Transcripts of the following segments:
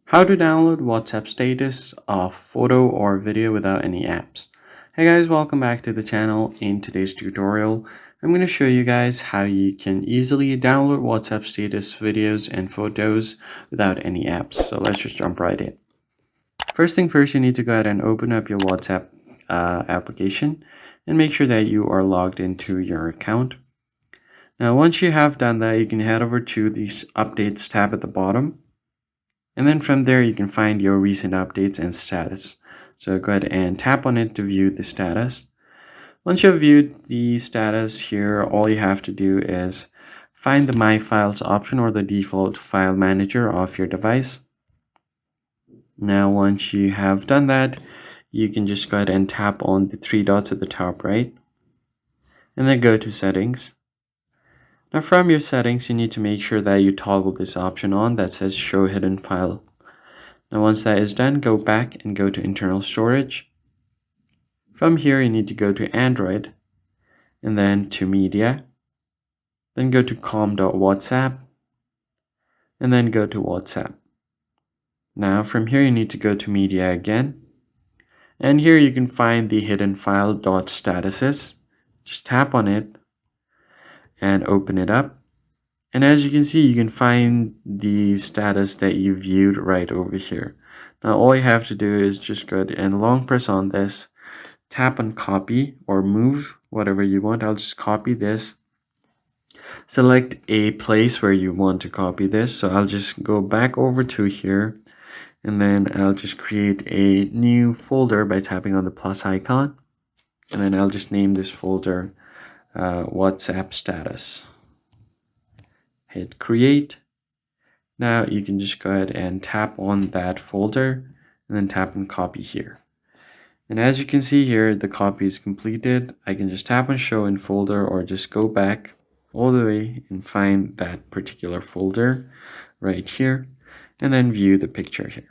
How to download WhatsApp status of photo or video without any apps. Hey guys, welcome back to the channel. In today's tutorial, I'm going to show you guys how you can easily download WhatsApp status videos and photos without any apps. So let's just jump right in. First thing first, you need to go ahead and open up your WhatsApp application and make sure that you are logged into your account. Now, once you have done that, you can head over to the updates tab at the bottom. And then from there, you can find your recent updates and status. So go ahead and tap on it to view the status. Once you've viewed the status here, all you have to do is find the My Files option or the default file manager of your device. Now, once you have done that, you can just go ahead and tap on the three dots at the top right, and then go to Settings. Now from your settings, you need to make sure that you toggle this option on that says Show Hidden File. Now once that is done, go back and go to Internal Storage. From here, you need to go to Android, and then to Media, then go to com.whatsapp, and then go to WhatsApp. Now from here, you need to go to Media again, and here you can find the hidden file .statuses. Just tap on it and open it up. And as you can see, you can find the status that you viewed right over here. Now all you have to do is just go ahead and long press on this, tap on copy or move, whatever you want. I'll just copy this. Select a place where you want to copy this. So I'll just go back over to here, and then I'll just create a new folder by tapping on the plus icon. And then I'll just name this folder WhatsApp status. Hit create. Now you can just go ahead and tap on that folder and then tap on copy here. And as you can see here, the copy is completed. I can just tap on show in folder or just go back all the way and find that particular folder right here and then view the picture here.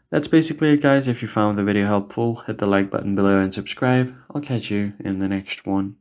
That's basically it, guys. If you found the video helpful, hit the like button below and subscribe. I'll catch you in the next one.